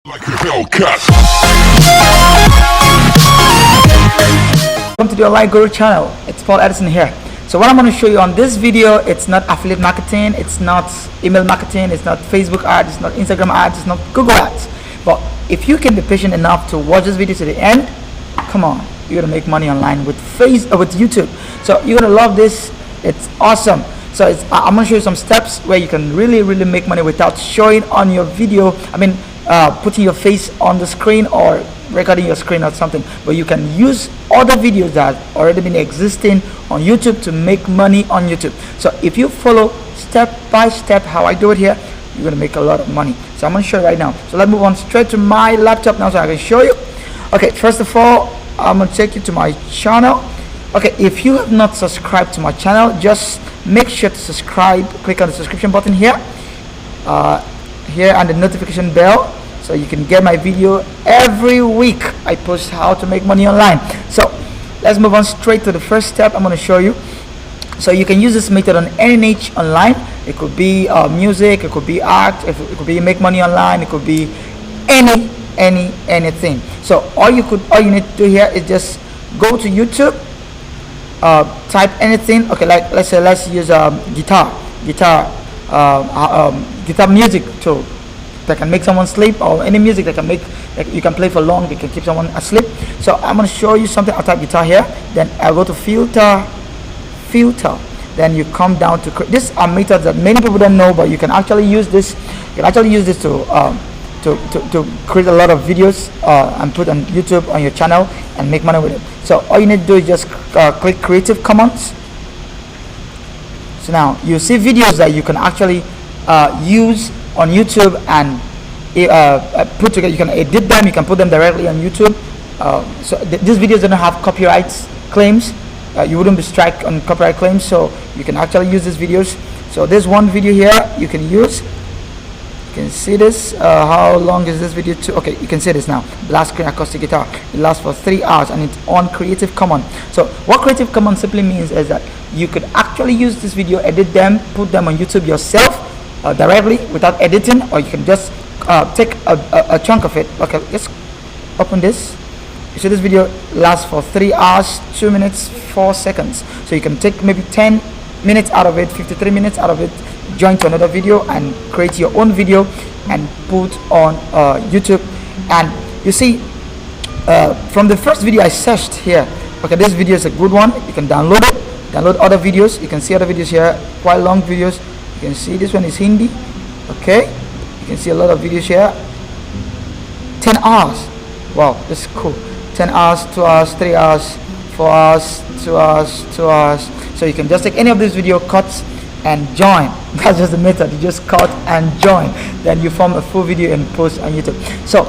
Like a Hellcat. Welcome to the Online Guru channel. It's Paul Edison here. So what I'm going to show you on this video, it's not affiliate marketing, it's not email marketing, it's not Facebook ads, it's not Instagram ads, it's not Google ads. But if you can be patient enough to watch this video to the end, come on, you're gonna make money online with YouTube. So you're gonna love this. It's awesome. So I'm gonna show you some steps where you can really make money without showing on your video. Putting your face on the screen or recording your screen or something, but you can use other videos that already been existing on YouTube to make money on YouTube. So if you follow step by step how I do it here, you're gonna make a lot of money. So I'm gonna show you right now. So let's move on straight to my laptop now so I can show you. Okay, first of all, I'm gonna take you to my channel. Okay, if you have not subscribed to my channel, just make sure to subscribe. Click on the subscription button here and the notification bell, so you can get my video every week. I post how to make money online. So let's move on straight to the first step I'm going to show you. So you can use this method on any niche online. It could be music, it could be art, it could be make money online, it could be anything. So all you need to do here is just go to YouTube, type anything. Okay, like let's use guitar music tool that can make someone sleep, or any music that can make, like you can play for long, it can keep someone asleep. So I'm going to show you something. I'll type guitar here, then I'll go to filter, then you come down to this are methods that many people don't know, but you can actually use this. You can actually use this to create a lot of videos and put on YouTube on your channel and make money with it. So all you need to do is just click Creative Commons. So now you see videos that you can actually use on YouTube and put together. You can edit them, you can put them directly on YouTube. So these videos don't have copyright claims. You wouldn't be struck on copyright claims, so you can actually use these videos. So there's one video here you can use. You can see this. How long is this video to? Okay, you can see this now. Blast screen acoustic guitar. It lasts for 3 hours and it's on Creative Commons. So what Creative Commons simply means is that you could actually use this video, edit them, put them on YouTube yourself directly without editing, or you can just take a chunk of it. Okay, let's open this. You see this video lasts for 3 hours, 2 minutes, 4 seconds. So you can take maybe 10 minutes out of it, 53 minutes out of it, join to another video and create your own video and put on YouTube. And you see, from the first video I searched here, okay, this video is a good one. You can download it, download other videos. You can see other videos here, quite long videos. You can see this one is Hindi. Okay, you can see a lot of videos here. 10 hours. Wow, this is cool. 10 hours, 2 hours, 3 hours, 4 hours, 2 hours, 2 hours. So you can just take any of these video cuts and join. That's just the method. You just cut and join, then you form a full video and post on YouTube. So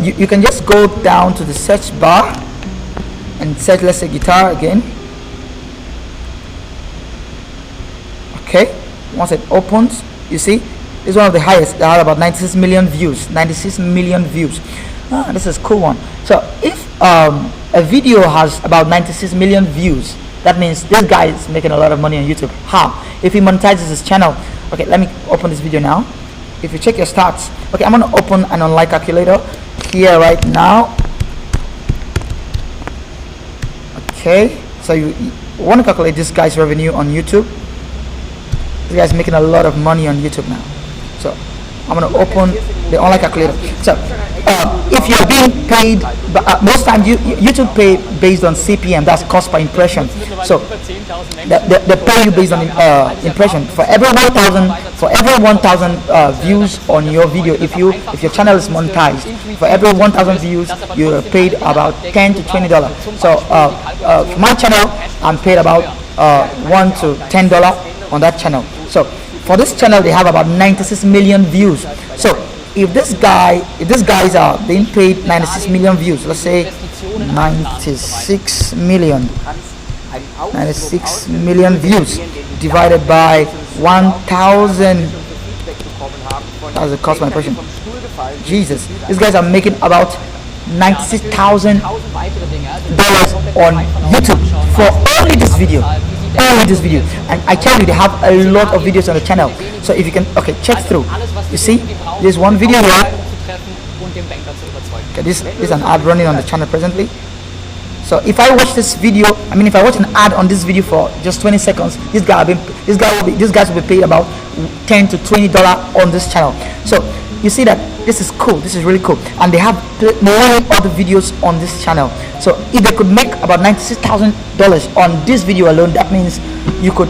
you can just go down to the search bar and search, let's say, guitar again. Okay, once it opens, you see it's one of the highest. They had about 96 million views. 96 million views. This is a cool one. So if a video has about 96 million views, that means this guy is making a lot of money on YouTube. How? If he monetizes his channel. Okay, let me open this video now. If you check your stats, okay, I'm gonna open an online calculator here right now. Okay, so you want to calculate this guy's revenue on YouTube. This guy's making a lot of money on YouTube now. So I'm gonna open the online calculator. So if you're being paid, most times YouTube pay based on CPM, that's cost per impression. So they pay you based on impression. For every 1,000 views on your video, if your channel is monetized, for every 1,000 views you're paid about $10 to $20. So for my channel, I'm paid about $1 to $10 on that channel. So for this channel, they have about 96 million views. So if these guys are being paid 96 million views, let's say 96 million views divided by 1,000, that's the cost per impression. Jesus, these guys are making about $96,000 on YouTube for only this video. only this video. And I tell you, they have a lot of videos on the channel. So if you can, okay, check through. You see, there's one video here. Okay, this is an ad running on the channel presently. So if I watch this video, if I watch an ad on this video for just 20 seconds, these guys will be paid about $10 to $20 on this channel. So you see that this is cool. This is really cool, and they have many other videos on this channel. So if they could make about $96,000 on this video alone, that means you could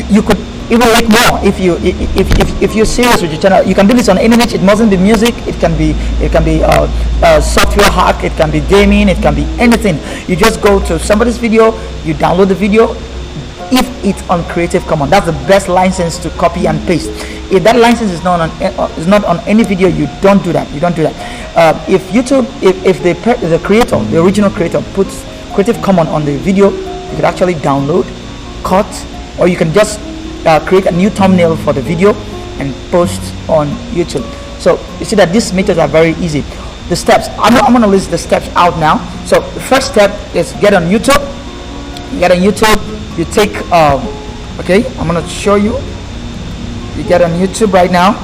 you could even make more if you're serious with your channel. You can do this on any niche. It mustn't be music. It can be software hack. It can be gaming. It can be anything. You just go to somebody's video, you download the video. If it's on Creative Commons, that's the best license to copy and paste. If that license is not on any video, you don't do that. If YouTube, if the creator, the original creator, puts Creative Commons on the video, you could actually download, cut, or you can just create a new thumbnail for the video and post on YouTube. So you see that these methods are very easy. The steps, I'm going to list the steps out now. So the first step is get on YouTube. You take okay, I'm going to show you. You get on YouTube right now.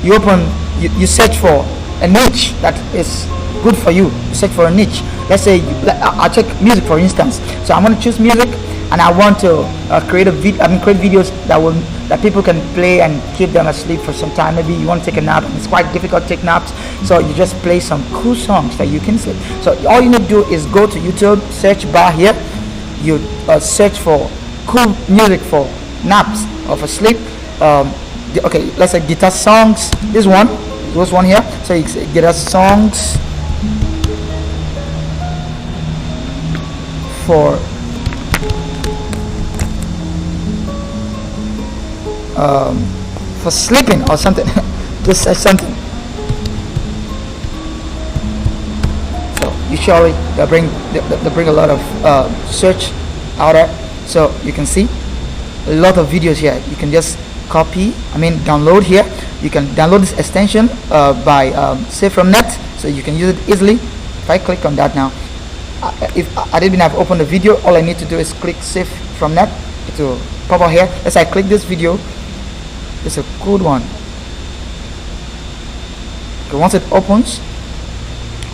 You you search for a niche that is good for you. You search for a niche. Let's say I'll check music, for instance. So I'm going to choose music, and I want to create videos that people can play and keep them asleep for some time. Maybe you want to take a nap, and it's quite difficult to take naps, so you just play some cool songs that you can sleep. So all you need to do is go to YouTube, search bar here. You search for cool music for naps or for sleep. Okay, let's say guitar songs. This one here. So you guitar songs for sleeping or something. Just say something. So usually they bring a lot of search out there. So you can see a lot of videos here. You can just download here. You can download this extension by Save from Net, so you can use it easily. If I click on that now, if I didn't have opened the video, all I need to do is click Save from Net. It will pop out here. As I click this video, it's a good one. Okay, once it opens,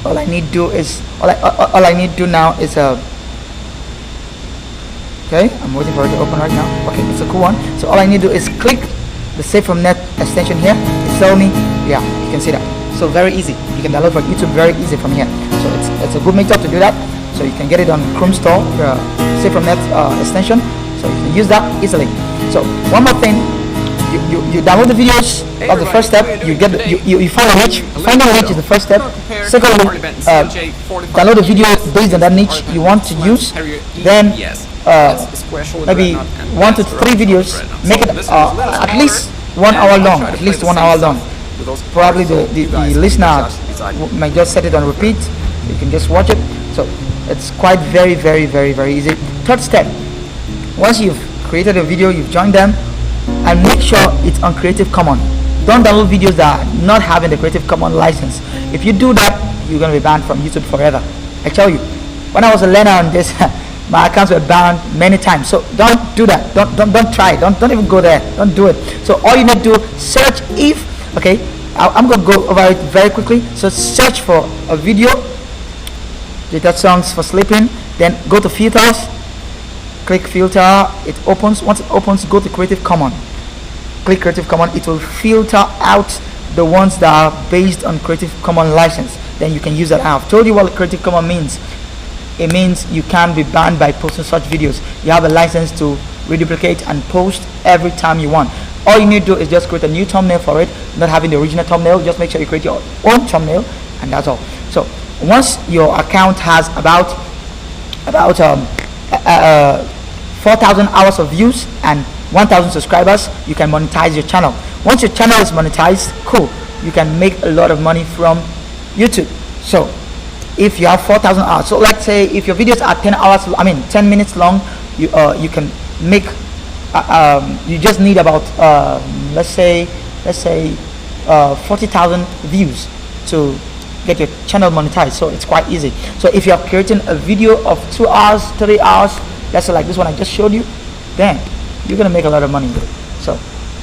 all I need to do now is okay, I'm waiting for it to open right now. Okay, it's a cool one. So all I need to do is click the Save from Net extension here. It's telling me, yeah, you can see that. So very easy. You can download from YouTube very easy from here. So it's a good method to do that. So you can get it on Chrome Store, Save from Net extension. So you can use that easily. So one more thing, you download the videos. That's the first step. You find a niche. Finding a niche is the first step. Secondly, download the video based on that niche you want to use. Then maybe 1 to 3 videos. Make it at least 1 hour long. Probably the listener might just set it on repeat. You can just watch it. So it's quite very easy. Third step, once you've created a video, you've joined them, and make sure it's on Creative Commons. Don't download videos that are not having the Creative Commons license. If you do that, you're going to be banned from YouTube forever. I tell you, when I was a learner on this, my accounts were banned many times. So don't do that. Don't try it. Don't even go there. Don't do it. So all you need to do, search if, okay, I'm going to go over it very quickly. So search for a video, guitar songs for sleeping, then go to filters, click filter, it opens. Once it opens, go to Creative Commons. Click Creative Commons, it will filter out the ones that are based on Creative Commons license. Then you can use that. I've told you what Creative Commons means. It means you can't be banned by posting such videos. You have a license to reduplicate and post every time you want. All you need to do is just create a new thumbnail for it, not having the original thumbnail. Just make sure you create your own thumbnail, and that's all. So once your account has about 4,000 hours of views and 1,000 subscribers, you can monetize your channel. Once your channel is monetized, cool, you can make a lot of money from YouTube. So if you have 4,000 hours, so let's say if your videos are 10 minutes long, you can make you just need about let's say 40,000 views to get your channel monetized. So it's quite easy. So if you are creating a video of 2 hours, 3 hours, that's like this one I just showed you, then you're gonna make a lot of money with it. So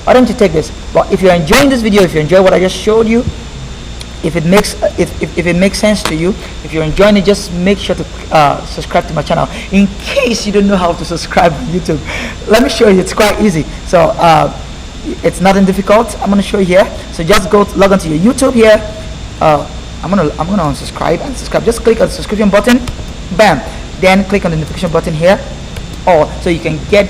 why don't you take this? But if you're enjoying this video, if you enjoy what I just showed you, if it makes sense to you, if you're enjoying it, just make sure to subscribe to my channel. In case you don't know how to subscribe on YouTube, let me show you. It's quite easy. So it's nothing difficult. I'm gonna show you here. So just go log onto your YouTube here. I'm gonna unsubscribe and subscribe. Just click on the subscription button, bam. Then click on the notification button here, so you can get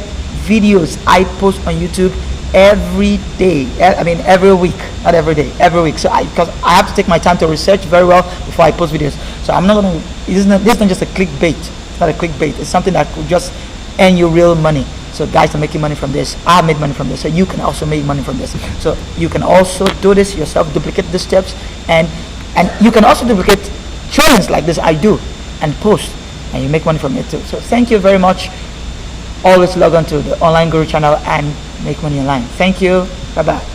videos I post on YouTube every day. I mean every week, not every day, every week. So because I have to take my time to research very well before I post videos. So I'm not gonna. This is not just a clickbait. It's not a clickbait. It's something that could just earn you real money. So guys are making money from this. I made money from this. So you can also make money from this. So you can also do this yourself. Duplicate the steps, and you can also duplicate trainings like this I do and post, and you make money from it too. So thank you very much. Always log on to the Online Guru channel and make money online. Thank you. Bye bye.